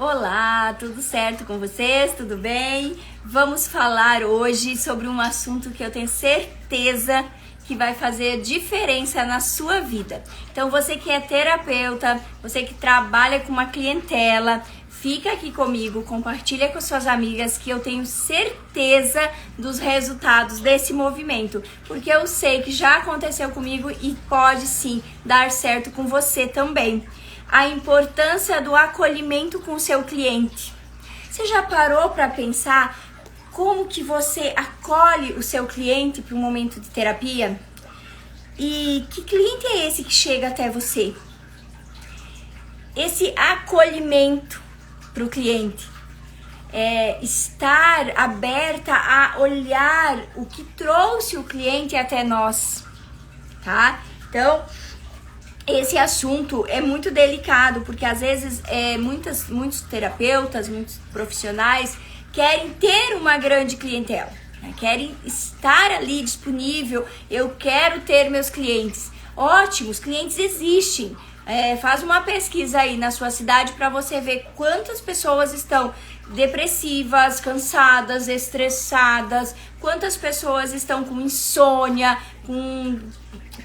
Olá, tudo certo com vocês? Tudo bem? Vamos falar hoje sobre um assunto que eu tenho certeza que vai fazer diferença na sua vida. Então, você que é terapeuta, você que trabalha com uma clientela, fica aqui comigo, compartilha com suas amigas que eu tenho certeza dos resultados desse movimento, porque eu sei que já aconteceu comigo e pode sim dar certo com você também. A importância do acolhimento com o seu cliente. Você já parou para pensar como que você acolhe o seu cliente para um momento de terapia? E que cliente é esse que chega até você? Esse acolhimento para o cliente é estar aberta a olhar o que trouxe o cliente até nós, tá? Então, esse assunto é muito delicado, porque às vezes muitos terapeutas, muitos profissionais querem ter uma grande clientela, né? Querem estar ali disponível, eu quero ter meus clientes. Ótimo, os clientes existem. Faz uma pesquisa aí na sua cidade para você ver quantas pessoas estão depressivas, cansadas, estressadas, quantas pessoas estão com insônia, com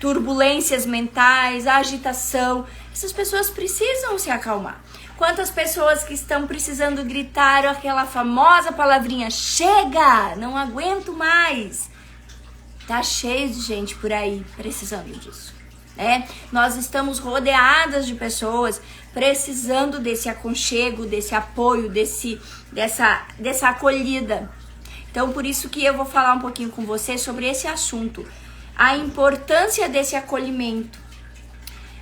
turbulências mentais, agitação. Essas pessoas precisam se acalmar. Quantas pessoas que estão precisando gritar aquela famosa palavrinha, chega, não aguento mais. Tá cheio de gente por aí precisando disso, né? Nós estamos rodeadas de pessoas precisando desse aconchego, desse apoio, dessa acolhida. Então, por isso que eu vou falar um pouquinho com você sobre esse assunto. A importância desse acolhimento.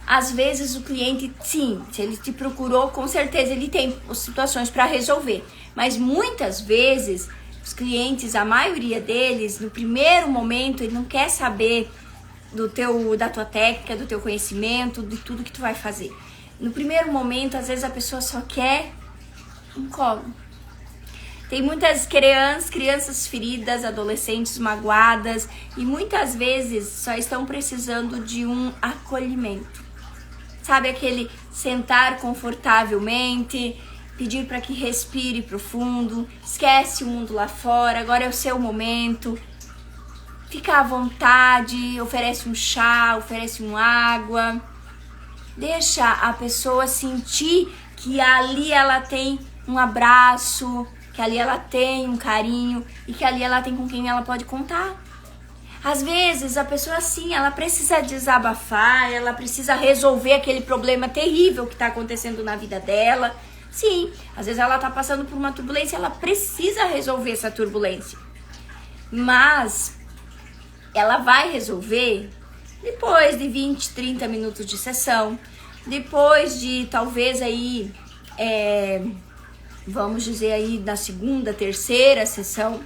Às vezes o cliente, sim, se ele te procurou, com certeza ele tem situações para resolver. Mas muitas vezes os clientes, a maioria deles, no primeiro momento, ele não quer saber da tua técnica, do teu conhecimento, de tudo que tu vai fazer. No primeiro momento, às vezes a pessoa só quer um colo. Tem muitas crianças feridas, adolescentes magoadas e muitas vezes só estão precisando de um acolhimento. Sabe, aquele sentar confortavelmente, pedir para que respire profundo, esquece o mundo lá fora, agora é o seu momento. Fica à vontade, oferece um chá, oferece uma água. Deixa a pessoa sentir que ali ela tem um abraço, que ali ela tem um carinho e que ali ela tem com quem ela pode contar. Às vezes a pessoa sim, ela precisa desabafar, ela precisa resolver aquele problema terrível que está acontecendo na vida dela. Sim, às vezes ela está passando por uma turbulência, ela precisa resolver essa turbulência. Mas ela vai resolver depois de 20, 30 minutos de sessão, depois de talvez aí, vamos dizer aí, na segunda, terceira sessão,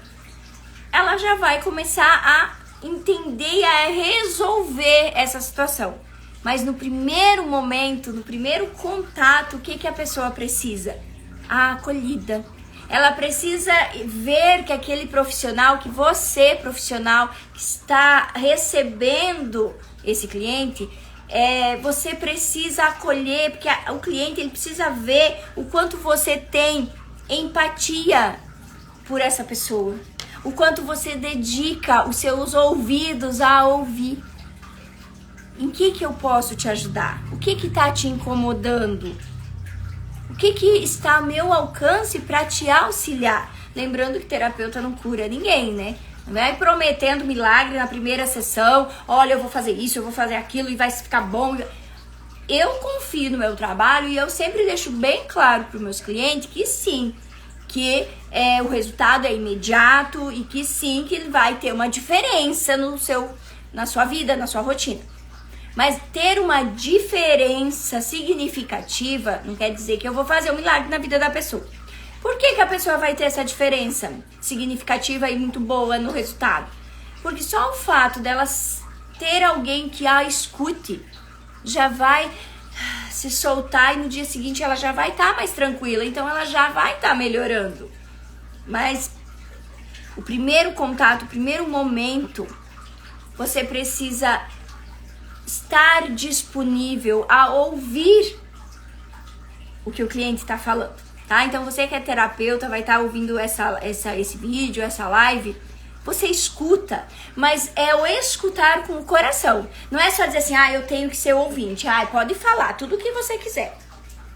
ela já vai começar a entender e a resolver essa situação. Mas no primeiro momento, no primeiro contato, o que a pessoa precisa? A acolhida. Ela precisa ver que aquele profissional, que você, profissional, que está recebendo esse cliente, você precisa acolher, porque o cliente ele precisa ver o quanto você tem empatia por essa pessoa, o quanto você dedica os seus ouvidos a ouvir. Em que eu posso te ajudar? O que está te incomodando? O que está ao meu alcance para te auxiliar? Lembrando que terapeuta não cura ninguém, né? Não vai prometendo milagre na primeira sessão. Olha, eu vou fazer isso, eu vou fazer aquilo e vai ficar bom. Eu confio no meu trabalho e eu sempre deixo bem claro para os meus clientes que sim, que o resultado é imediato e que sim, que ele vai ter uma diferença na sua vida, na sua rotina. Mas ter uma diferença significativa não quer dizer que eu vou fazer um milagre na vida da pessoa. Por que a pessoa vai ter essa diferença significativa e muito boa no resultado? Porque só o fato dela ter alguém que a escute já vai se soltar e no dia seguinte ela já vai estar mais tranquila, então ela já vai estar melhorando. Mas o primeiro contato, o primeiro momento, você precisa estar disponível a ouvir o que o cliente está falando. tá? Então você que é terapeuta, vai estar ouvindo esse vídeo, essa live, você escuta, mas é o escutar com o coração. Não é só dizer assim, eu tenho que ser ouvinte, pode falar tudo o que você quiser.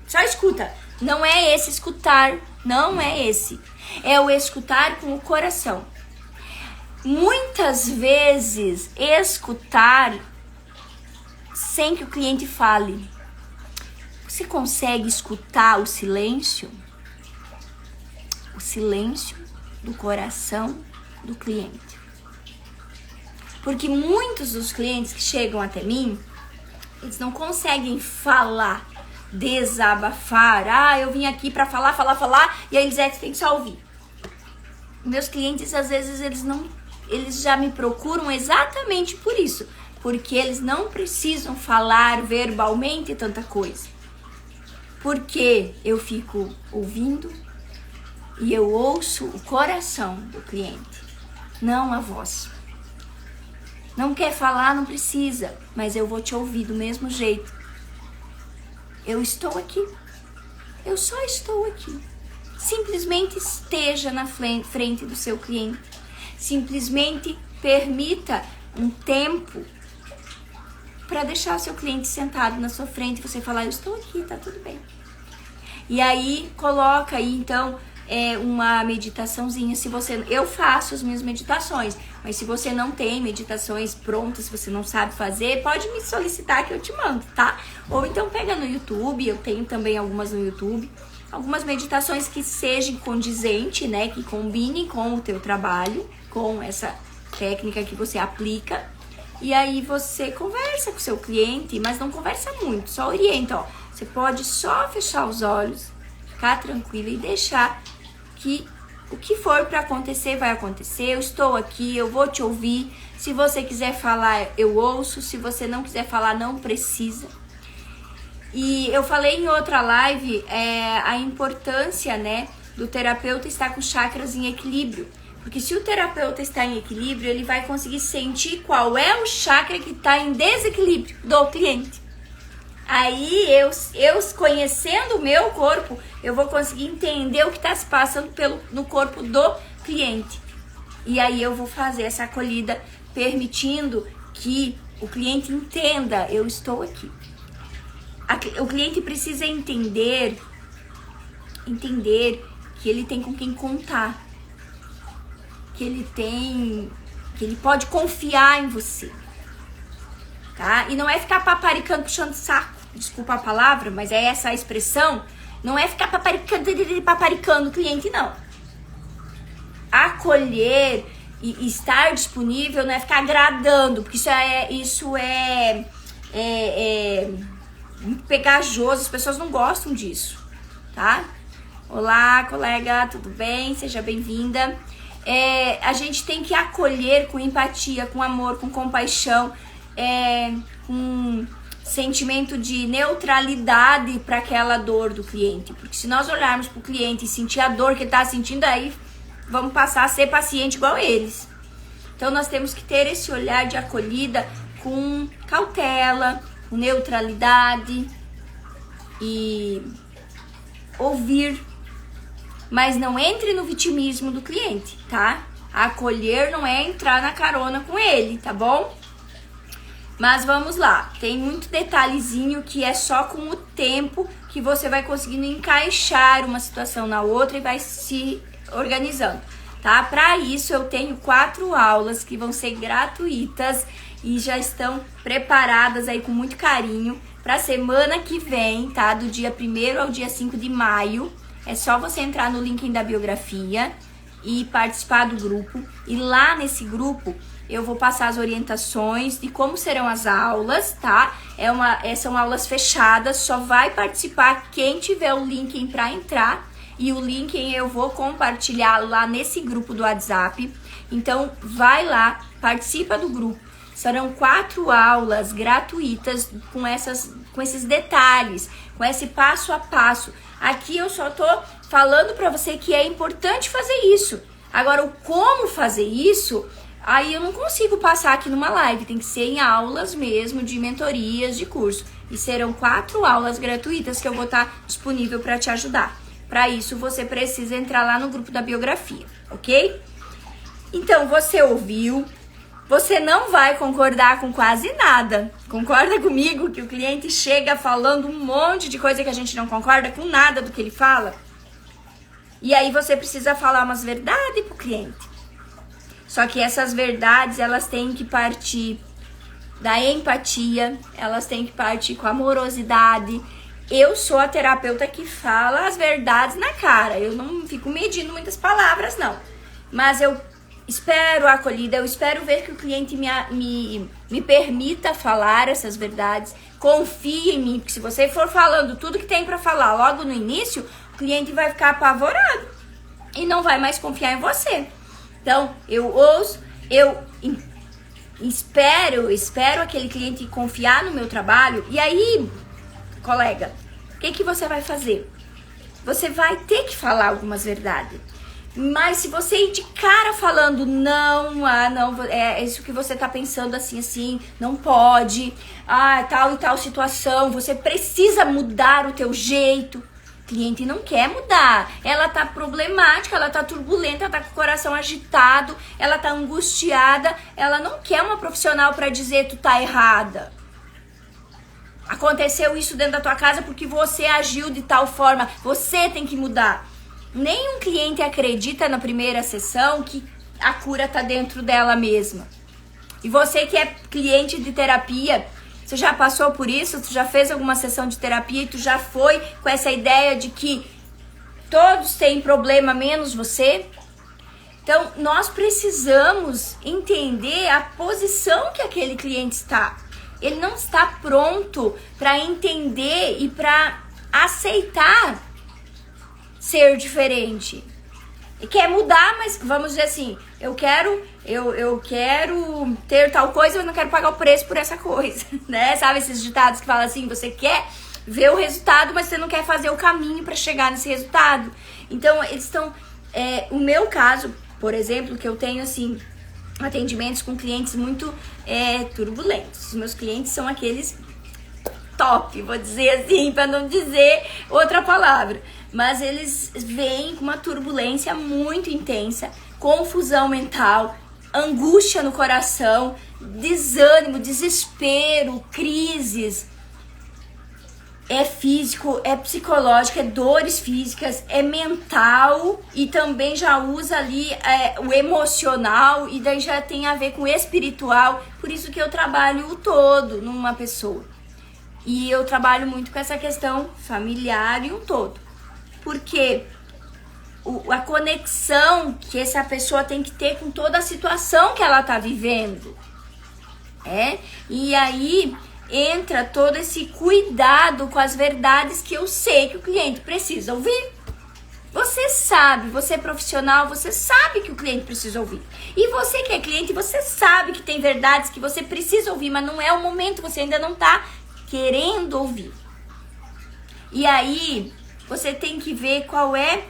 Só escuta. Não é esse escutar, não é esse. É o escutar com o coração. Muitas vezes, escutar sem que o cliente fale. Você consegue escutar o silêncio? O silêncio do coração do cliente. Porque muitos dos clientes que chegam até mim, eles não conseguem falar, desabafar. Eu vim aqui pra falar, e aí eles têm que só ouvir. Meus clientes, às vezes, eles já me procuram exatamente por isso. Porque eles não precisam falar verbalmente tanta coisa. Porque eu fico ouvindo e eu ouço o coração do cliente, não a voz. Não quer falar, não precisa, mas eu vou te ouvir do mesmo jeito. Eu estou aqui. Eu só estou aqui. Simplesmente esteja na frente do seu cliente. Simplesmente permita um tempo para deixar o seu cliente sentado na sua frente e você falar, eu estou aqui, tá tudo bem. E aí, coloca aí, então, uma meditaçãozinha. Eu faço as minhas meditações, mas se você não tem meditações prontas, se você não sabe fazer, pode me solicitar que eu te mando, tá? Ou então pega no YouTube, eu tenho também algumas no YouTube, algumas meditações que sejam condizentes, né, que combinem com o teu trabalho, com essa técnica que você aplica. E aí você conversa com o seu cliente, mas não conversa muito, só orienta, ó. Você pode só fechar os olhos, ficar tranquila e deixar que o que for para acontecer, vai acontecer. Eu estou aqui, eu vou te ouvir. Se você quiser falar, eu ouço. Se você não quiser falar, não precisa. E eu falei em outra live a importância, né, do terapeuta estar com chakras em equilíbrio. Porque se o terapeuta está em equilíbrio, ele vai conseguir sentir qual é o chakra que está em desequilíbrio do cliente. Aí, eu conhecendo o meu corpo, eu vou conseguir entender o que está se passando no corpo do cliente. E aí eu vou fazer essa acolhida, permitindo que o cliente entenda, eu estou aqui. O cliente precisa entender que ele tem com quem contar. Que ele pode confiar em você, tá? E não é ficar paparicando, puxando saco, desculpa a palavra, mas é essa a expressão, não é ficar paparicando o cliente, não. Acolher e estar disponível não é ficar agradando, porque isso é muito pegajoso, as pessoas não gostam disso, tá? Olá, colega, tudo bem? Seja bem-vinda. A gente tem que acolher com empatia, com amor, com compaixão, com sentimento de neutralidade para aquela dor do cliente. Porque se nós olharmos para o cliente e sentir a dor que ele está sentindo, aí vamos passar a ser paciente igual eles. Então nós temos que ter esse olhar de acolhida com cautela, com neutralidade e ouvir. Mas não entre no vitimismo do cliente, tá? Acolher não é entrar na carona com ele, tá bom? Mas vamos lá. Tem muito detalhezinho que é só com o tempo que você vai conseguindo encaixar uma situação na outra e vai se organizando, tá? Para isso eu tenho 4 aulas que vão ser gratuitas e já estão preparadas aí com muito carinho para semana que vem, tá? Do dia 1º ao dia 5 de maio. É só você entrar no link da biografia e participar do grupo. E lá nesse grupo eu vou passar as orientações de como serão as aulas, tá? São aulas fechadas, só vai participar quem tiver o link para entrar. E o link eu vou compartilhar lá nesse grupo do WhatsApp. Então vai lá, participa do grupo. Serão 4 aulas gratuitas com esses detalhes, com esse passo a passo. Aqui eu só tô falando para você que é importante fazer isso. Agora, o como fazer isso, aí eu não consigo passar aqui numa live. Tem que ser em aulas mesmo, de mentorias, de curso. E serão 4 aulas gratuitas que eu vou estar disponível para te ajudar. Para isso, você precisa entrar lá no grupo da biografia, ok? Então, você ouviu, você não vai concordar com quase nada. Concorda comigo que o cliente chega falando um monte de coisa que a gente não concorda com nada do que ele fala? E aí você precisa falar umas verdades pro cliente. Só que essas verdades, elas têm que partir da empatia, elas têm que partir com amorosidade. Eu sou a terapeuta que fala as verdades na cara. Eu não fico medindo muitas palavras, não. Mas eu espero a acolhida, eu espero ver que o cliente me permita falar essas verdades. Confie em mim, porque se você for falando tudo que tem para falar logo no início, o cliente vai ficar apavorado e não vai mais confiar em você. Então, eu ouço, eu espero aquele cliente confiar no meu trabalho. E aí, colega, o que você vai fazer? Você vai ter que falar algumas verdades. Mas se você ir de cara falando, não, é isso que você tá pensando assim, não pode, tal e tal situação, você precisa mudar o teu jeito. O cliente não quer mudar, ela tá problemática, ela tá turbulenta, ela tá com o coração agitado, ela tá angustiada, ela não quer uma profissional pra dizer tu tá errada. Aconteceu isso dentro da tua casa porque você agiu de tal forma, você tem que mudar. Nenhum cliente acredita na primeira sessão que a cura tá dentro dela mesma. E você que é cliente de terapia, você já passou por isso? Tu já fez alguma sessão de terapia e tu já foi com essa ideia de que todos têm problema menos você? Então, nós precisamos entender a posição que aquele cliente está. Ele não está pronto para entender e para aceitar ser diferente. E quer mudar, mas vamos dizer assim, eu quero ter tal coisa, mas não quero pagar o preço por essa coisa, né? Sabe esses ditados que falam assim, você quer ver o resultado, mas você não quer fazer o caminho para chegar nesse resultado. Então, eles estão... o meu caso, por exemplo, que eu tenho, assim, atendimentos com clientes muito turbulentos. Os meus clientes são aqueles top, vou dizer assim, para não dizer outra palavra. Mas eles vêm com uma turbulência muito intensa, confusão mental, angústia no coração, desânimo, desespero, crises. É físico, é psicológico, é dores físicas, é mental e também já usa ali o emocional e daí já tem a ver com o espiritual. Por isso que eu trabalho o todo numa pessoa. E eu trabalho muito com essa questão familiar e um todo. Porque a conexão que essa pessoa tem que ter com toda a situação que ela tá vivendo. E aí entra todo esse cuidado com as verdades que eu sei que o cliente precisa ouvir. Você sabe, você é profissional, você sabe que o cliente precisa ouvir. E você que é cliente, você sabe que tem verdades que você precisa ouvir, mas não é o momento, você ainda não tá querendo ouvir. E aí você tem que ver qual é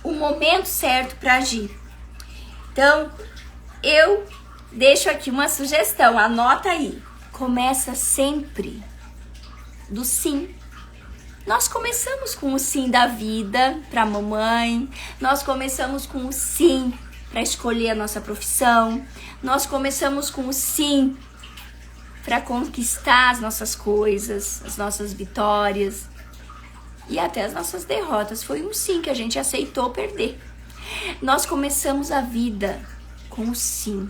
o momento certo para agir. Então, eu deixo aqui uma sugestão, anota aí. Começa sempre do sim. Nós começamos com o sim da vida para a mamãe, nós começamos com o sim para escolher a nossa profissão, nós começamos com o sim para conquistar as nossas coisas, as nossas vitórias. E até as nossas derrotas. Foi um sim que a gente aceitou perder. Nós começamos a vida com o sim.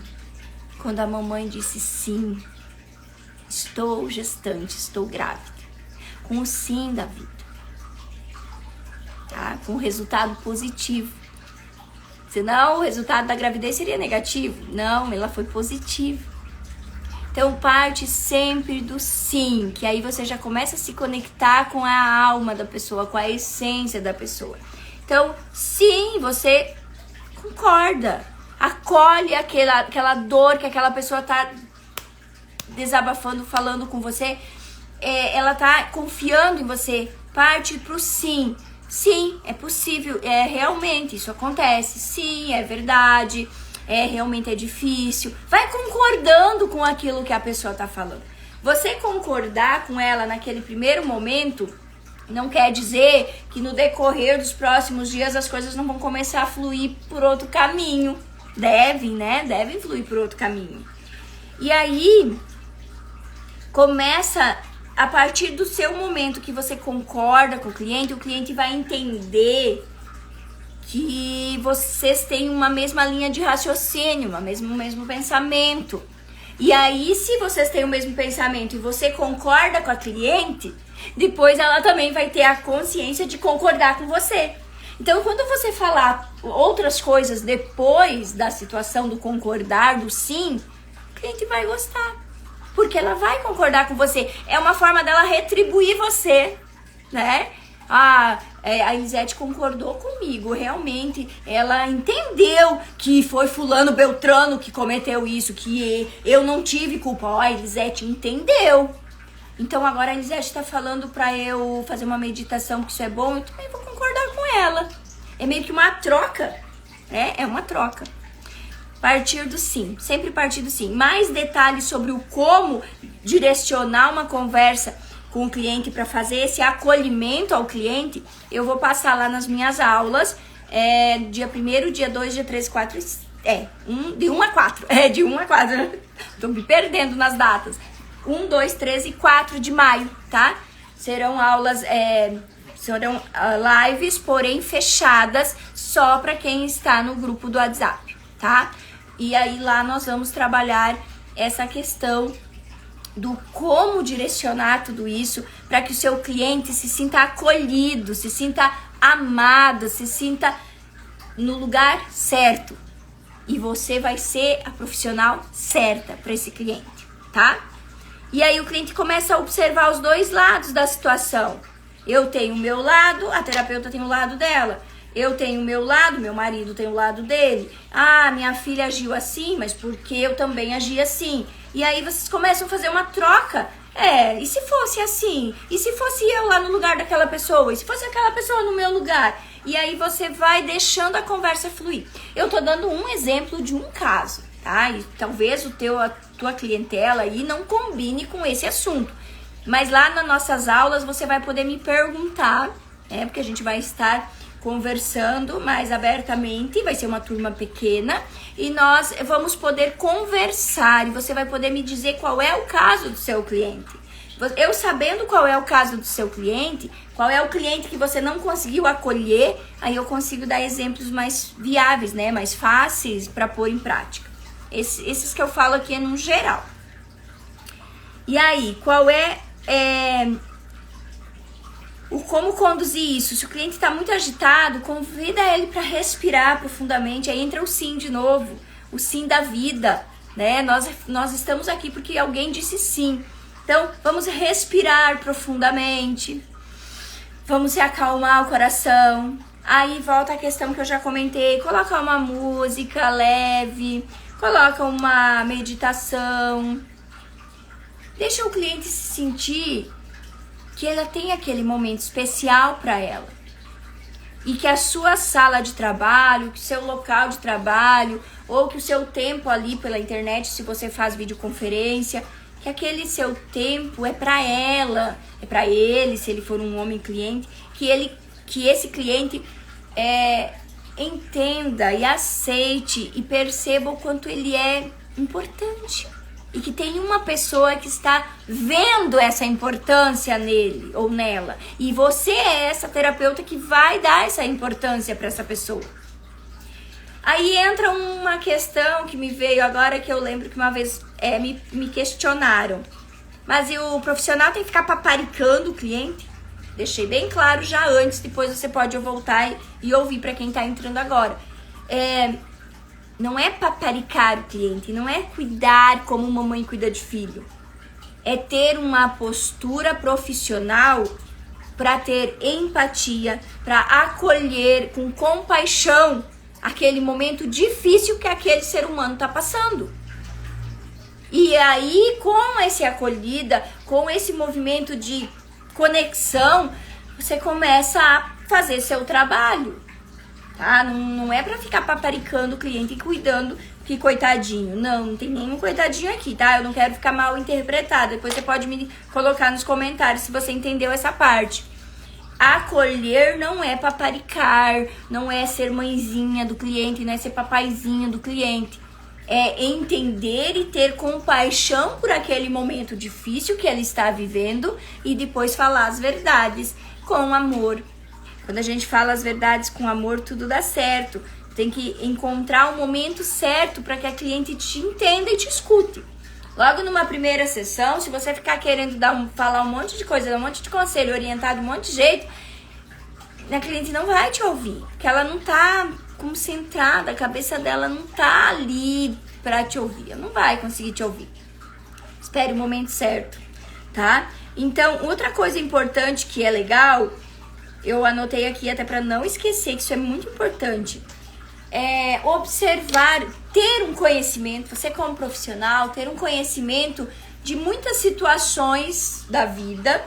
Quando a mamãe disse sim, estou gestante, estou grávida. Com o sim da vida. Tá? Com resultado positivo. Senão o resultado da gravidez seria negativo. Não, ela foi positiva. Então parte sempre do sim, que aí você já começa a se conectar com a alma da pessoa, com a essência da pessoa. Então, sim, você concorda, acolhe aquela dor que aquela pessoa tá desabafando, falando com você, ela tá confiando em você, parte pro sim. Sim, é possível, realmente isso acontece, sim, é verdade. Realmente é difícil. Vai concordando com aquilo que a pessoa tá falando. Você concordar com ela naquele primeiro momento Não quer dizer que no decorrer dos próximos dias as coisas não vão começar a fluir por outro caminho. Devem, né? Devem fluir por outro caminho. E aí, começa a partir do seu momento que você concorda com o cliente vai entender que vocês têm uma mesma linha de raciocínio, o mesmo pensamento. E aí, se vocês têm o mesmo pensamento e você concorda com a cliente, depois ela também vai ter a consciência de concordar com você. Então, quando você falar outras coisas depois da situação do concordar, do sim, o cliente vai gostar. Porque ela vai concordar com você. É uma forma dela retribuir você, né? A Elisete concordou comigo, realmente. Ela entendeu que foi fulano Beltrano que cometeu isso, que eu não tive culpa. Ó, a Elisete entendeu. Então agora a Elisete está falando para eu fazer uma meditação, que isso é bom, eu também vou concordar com ela. É meio que uma troca, né? É uma troca. Partir do sim, sempre partir do sim. Mais detalhes sobre o como direcionar uma conversa com o cliente para fazer esse acolhimento ao cliente, eu vou passar lá nas minhas aulas, dia 1º, dia 2, dia 3, 4, de 1 a 4, de 1 a 4, tô me perdendo nas datas, 1, 2, 3 e 4 de maio, tá? Serão aulas, serão lives, porém fechadas, só para quem está no grupo do WhatsApp, tá? E aí lá nós vamos trabalhar essa questão do como direcionar tudo isso para que o seu cliente se sinta acolhido, se sinta amado, se sinta no lugar certo. E você vai ser a profissional certa para esse cliente, tá? E aí o cliente começa a observar os dois lados da situação. Eu tenho o meu lado, a terapeuta tem o lado dela. Eu tenho o meu lado, meu marido tem o lado dele. Ah, minha filha agiu assim, mas porque eu também agi assim. E aí vocês começam a fazer uma troca. E se fosse assim? E se fosse eu lá no lugar daquela pessoa? E se fosse aquela pessoa no meu lugar? E aí você vai deixando a conversa fluir. Eu tô dando um exemplo de um caso, tá? E talvez a tua clientela aí não combine com esse assunto. Mas lá nas nossas aulas você vai poder me perguntar, né? Porque a gente vai estar conversando mais abertamente, vai ser uma turma pequena e nós vamos poder conversar e você vai poder me dizer qual é o caso do seu cliente. Eu sabendo qual é o caso do seu cliente, qual é o cliente que você não conseguiu acolher, aí eu consigo dar exemplos mais viáveis, né, mais fáceis para pôr em prática. Esses que eu falo aqui é no geral. E aí, qual é o como conduzir isso? Se o cliente está muito agitado, convida ele para respirar profundamente. Aí entra o sim de novo, o sim da vida, né? Nós estamos aqui porque alguém disse sim. Então, vamos respirar profundamente. Vamos acalmar o coração. Aí volta a questão que eu já comentei. Coloca uma música leve, coloca uma meditação. Deixa o cliente se sentir que ela tem aquele momento especial para ela. E que a sua sala de trabalho, que o seu local de trabalho, ou que o seu tempo ali pela internet, se você faz videoconferência, que aquele seu tempo é para ela, é para ele, se ele for um homem cliente, que esse cliente entenda e aceite e perceba o quanto ele é importante. E que tem uma pessoa que está vendo essa importância nele ou nela. E você é essa terapeuta que vai dar essa importância para essa pessoa. Aí entra uma questão que me veio agora, que eu lembro que uma vez me questionaram. Mas e o profissional tem que ficar paparicando o cliente? Deixei bem claro já antes, depois você pode voltar e ouvir para quem está entrando agora. Não é paparicar o cliente, não é cuidar como mamãe cuida de filho. É ter uma postura profissional para ter empatia, para acolher com compaixão aquele momento difícil que aquele ser humano está passando. E aí, com esse acolhida, com esse movimento de conexão, você começa a fazer seu trabalho. Tá? Não é pra ficar paparicando o cliente e cuidando que coitadinho. Não tem nenhum coitadinho aqui, tá? Eu não quero ficar mal interpretada. Depois você pode me colocar nos comentários se você entendeu essa parte. Acolher não é paparicar, não é ser mãezinha do cliente, não é ser papaizinho do cliente. É entender e ter compaixão por aquele momento difícil que ele está vivendo e depois falar as verdades com amor. Quando a gente fala as verdades com amor, tudo dá certo. Tem que encontrar o momento certo para que a cliente te entenda e te escute. Logo numa primeira sessão, se você ficar querendo falar um monte de coisa, dar um monte de conselho, orientar de um monte de jeito, a cliente não vai te ouvir, porque ela não tá concentrada, a cabeça dela não tá ali pra te ouvir, ela não vai conseguir te ouvir. Espere o momento certo, tá? Então, outra coisa importante que é legal, eu anotei aqui até pra não esquecer, que isso é muito importante, é observar, ter um conhecimento, você como profissional, ter um conhecimento de muitas situações da vida,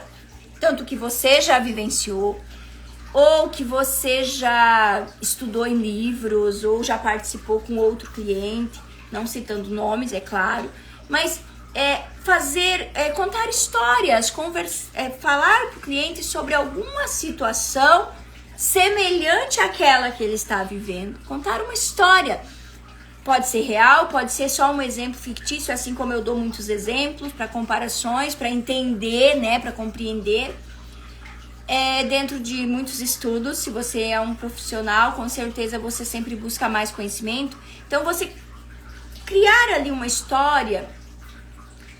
tanto que você já vivenciou, ou que você já estudou em livros, ou já participou com outro cliente, não citando nomes, é claro, mas contar histórias, falar para o cliente sobre alguma situação semelhante àquela que ele está vivendo, contar uma história. Pode ser real, pode ser só um exemplo fictício, assim como eu dou muitos exemplos para comparações, para entender, né, para compreender. Dentro de muitos estudos, se você é um profissional, com certeza você sempre busca mais conhecimento. Então, você criar ali uma história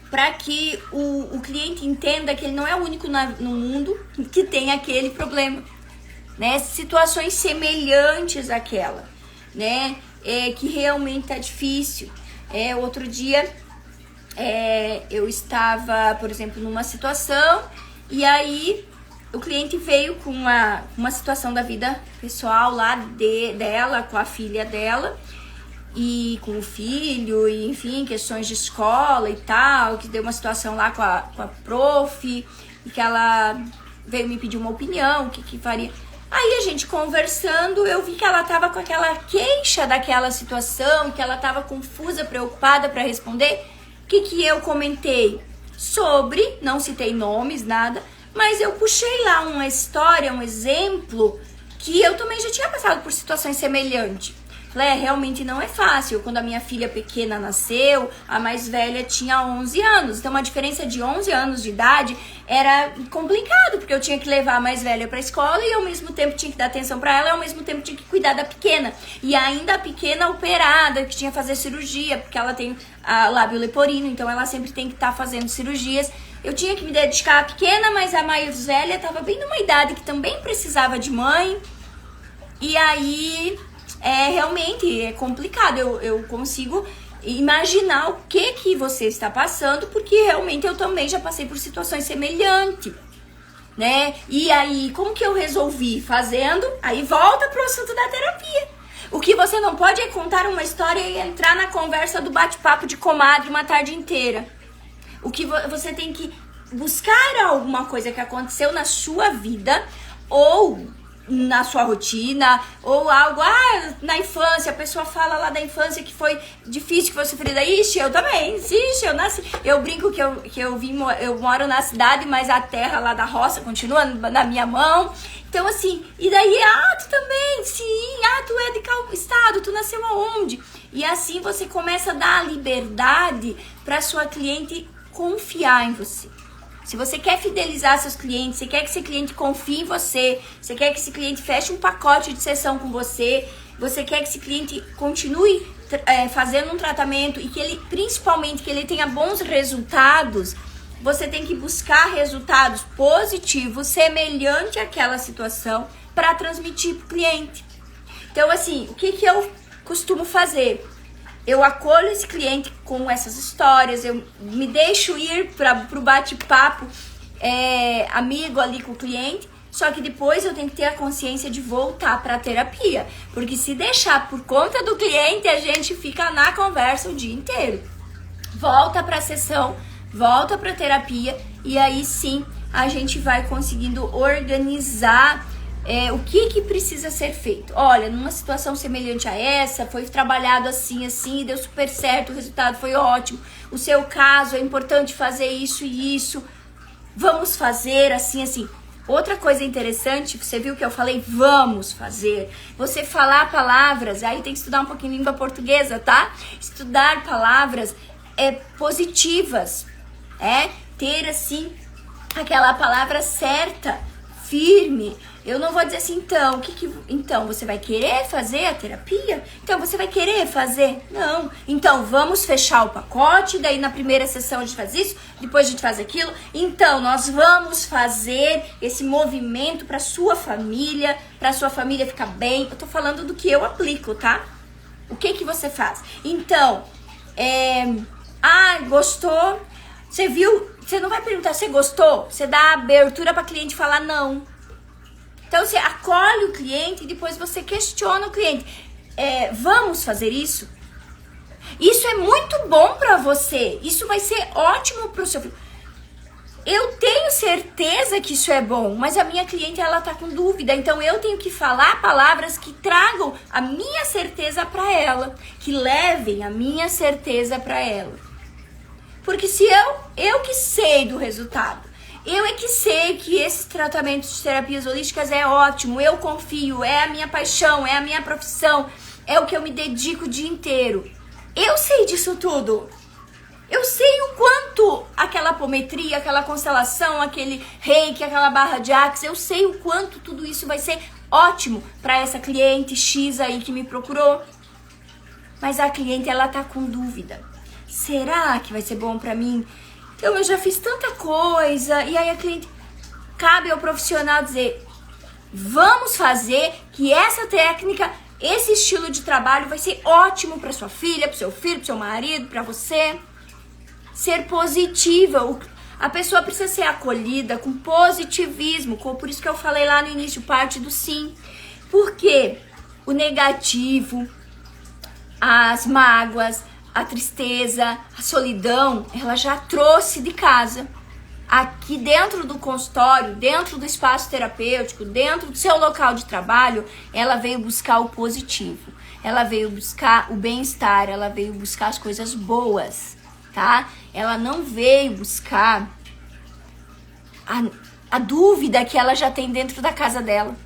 para que o cliente entenda que ele não é o único no mundo que tem aquele problema, né? Situações semelhantes àquela, né? Que realmente tá difícil. Outro dia, eu estava, por exemplo, numa situação e aí o cliente veio com uma situação da vida pessoal lá dela, com a filha dela e com o filho, e enfim, questões de escola e tal, que deu uma situação lá com a prof, e que ela veio me pedir uma opinião, o que faria. Aí a gente conversando, eu vi que ela tava com aquela queixa daquela situação, que ela tava confusa, preocupada para responder. O que eu comentei? Sobre, não citei nomes, nada, mas eu puxei lá uma história, um exemplo, que eu também já tinha passado por situações semelhantes. Falei, realmente não é fácil. Quando a minha filha pequena nasceu, a mais velha tinha 11 anos. Então, uma diferença de 11 anos de idade era complicado, porque eu tinha que levar a mais velha pra escola e ao mesmo tempo tinha que dar atenção pra ela e ao mesmo tempo tinha que cuidar da pequena. E ainda a pequena operada, que tinha que fazer cirurgia, porque ela tem lábio leporino, então ela sempre tem que estar fazendo cirurgias. Eu tinha que me dedicar à pequena, mas a mais velha estava bem numa idade que também precisava de mãe. E aí, realmente é complicado. Eu consigo imaginar o que você está passando, porque realmente eu também já passei por situações semelhantes, né? E aí, como que eu resolvi? Fazendo, aí volta pro assunto da terapia. O que você não pode é contar uma história e entrar na conversa do bate-papo de comadre uma tarde inteira. O que você tem que buscar alguma coisa que aconteceu na sua vida ou na sua rotina, ou algo, na infância, a pessoa fala lá da infância que foi difícil, que foi sofrida. Ixi, eu também, eu nasci. Eu brinco que eu moro na cidade, mas a terra lá da roça continua na minha mão. Então, assim, e daí, tu também, sim, tu é de qual estado, tu nasceu aonde? E assim você começa a dar a liberdade para sua cliente confiar em você. Se você quer fidelizar seus clientes, você quer que esse cliente confie em você, você quer que esse cliente feche um pacote de sessão com você, você quer que esse cliente continue fazendo um tratamento e que ele, principalmente, que ele tenha bons resultados, você tem que buscar resultados positivos, semelhante àquela situação, para transmitir para o cliente. Então, assim, o que eu costumo fazer? Eu acolho esse cliente com essas histórias, eu me deixo ir pro bate-papo amigo ali com o cliente, só que depois eu tenho que ter a consciência de voltar para a terapia, porque se deixar por conta do cliente, a gente fica na conversa o dia inteiro. Volta para a sessão, volta para a terapia e aí sim a gente vai conseguindo organizar o que precisa ser feito. Olha, numa situação semelhante a essa, foi trabalhado assim, e deu super certo, o resultado foi ótimo. O seu caso, é importante fazer isso e isso. Vamos fazer assim. Outra coisa interessante, você viu que eu falei vamos fazer. Você falar palavras, aí tem que estudar um pouquinho língua portuguesa, tá? Estudar palavras positivas, ter assim aquela palavra certa, firme. Eu não vou dizer assim, então você vai querer fazer a terapia? Então você vai querer fazer? Não. Então vamos fechar o pacote, daí na primeira sessão a gente faz isso, depois a gente faz aquilo. Então nós vamos fazer esse movimento para sua família ficar bem. Eu tô falando do que eu aplico, tá? O que você faz? Então, gostou? Você viu? Você não vai perguntar se gostou? Você dá abertura para cliente falar não. Então, você acolhe o cliente e depois você questiona o cliente. Vamos fazer isso? Isso é muito bom para você. Isso vai ser ótimo para o seu filho. Eu tenho certeza que isso é bom, mas a minha cliente, ela tá com dúvida. Então, eu tenho que falar palavras que tragam a minha certeza para ela. Que levem a minha certeza para ela. Porque se eu que sei do resultado, eu é que sei que esses tratamentos de terapias holísticas é ótimo, eu confio, é a minha paixão, é a minha profissão, é o que eu me dedico o dia inteiro. Eu sei disso tudo. Eu sei o quanto aquela apometria, aquela constelação, aquele reiki, aquela barra de axis, eu sei o quanto tudo isso vai ser ótimo para essa cliente X aí que me procurou. Mas a cliente, ela tá com dúvida. Será que vai ser bom para mim? Então, eu já fiz tanta coisa. E aí a cliente, cabe ao profissional dizer, vamos fazer que essa técnica, esse estilo de trabalho vai ser ótimo para sua filha, para seu filho, para seu marido, para você. Ser positiva. A pessoa precisa ser acolhida com positivismo. Por isso que eu falei lá no início, parte do sim. Porque o negativo, as mágoas, a tristeza, a solidão, ela já trouxe de casa. Aqui dentro do consultório, dentro do espaço terapêutico, dentro do seu local de trabalho, ela veio buscar o positivo. Ela veio buscar o bem-estar, ela veio buscar as coisas boas, tá? Ela não veio buscar a dúvida que ela já tem dentro da casa dela.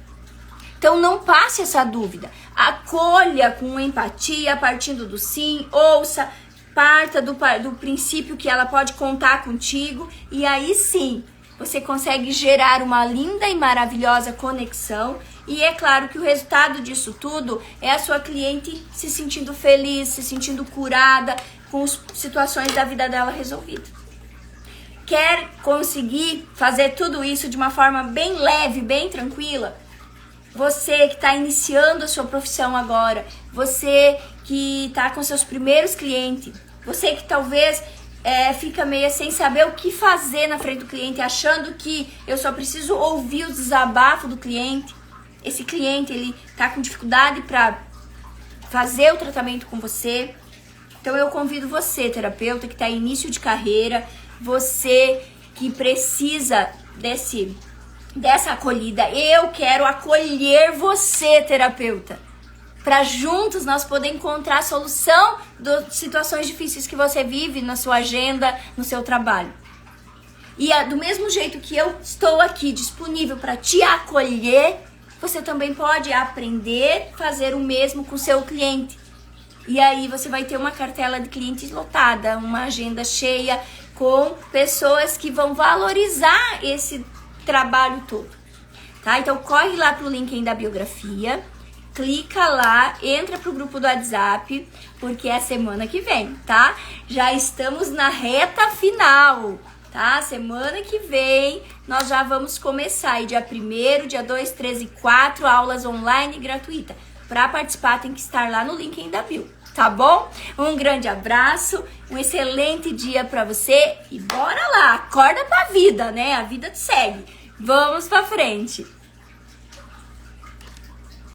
Então não passe essa dúvida, acolha com empatia, partindo do sim, ouça, parta do princípio que ela pode contar contigo e aí sim, você consegue gerar uma linda e maravilhosa conexão e é claro que o resultado disso tudo é a sua cliente se sentindo feliz, se sentindo curada, com as situações da vida dela resolvidas. Quer conseguir fazer tudo isso de uma forma bem leve, bem tranquila? Você que está iniciando a sua profissão agora, você que está com seus primeiros clientes, você que talvez fica meio sem saber o que fazer na frente do cliente, achando que eu só preciso ouvir o desabafo do cliente. Esse cliente, ele está com dificuldade para fazer o tratamento com você. Então eu convido você, terapeuta, que está em início de carreira, você que precisa dessa acolhida. Eu quero acolher você, terapeuta, para juntos nós poder encontrar a solução das situações difíceis que você vive na sua agenda, no seu trabalho. E do mesmo jeito que eu estou aqui disponível para te acolher, você também pode aprender a fazer o mesmo com o seu cliente. E aí você vai ter uma cartela de clientes lotada, uma agenda cheia com pessoas que vão valorizar esse trabalho todo, tá? Então corre lá pro link aí da biografia, clica lá, entra pro grupo do WhatsApp, porque é semana que vem, tá? Já estamos na reta final, tá? Semana que vem nós já vamos começar aí, dia 1º, dia 2, 3 e 4, aulas online gratuita. Para participar tem que estar lá no link aí da bio, tá bom? Um grande abraço, um excelente dia para você e bora lá, acorda pra vida, né? A vida te segue. Vamos pra frente!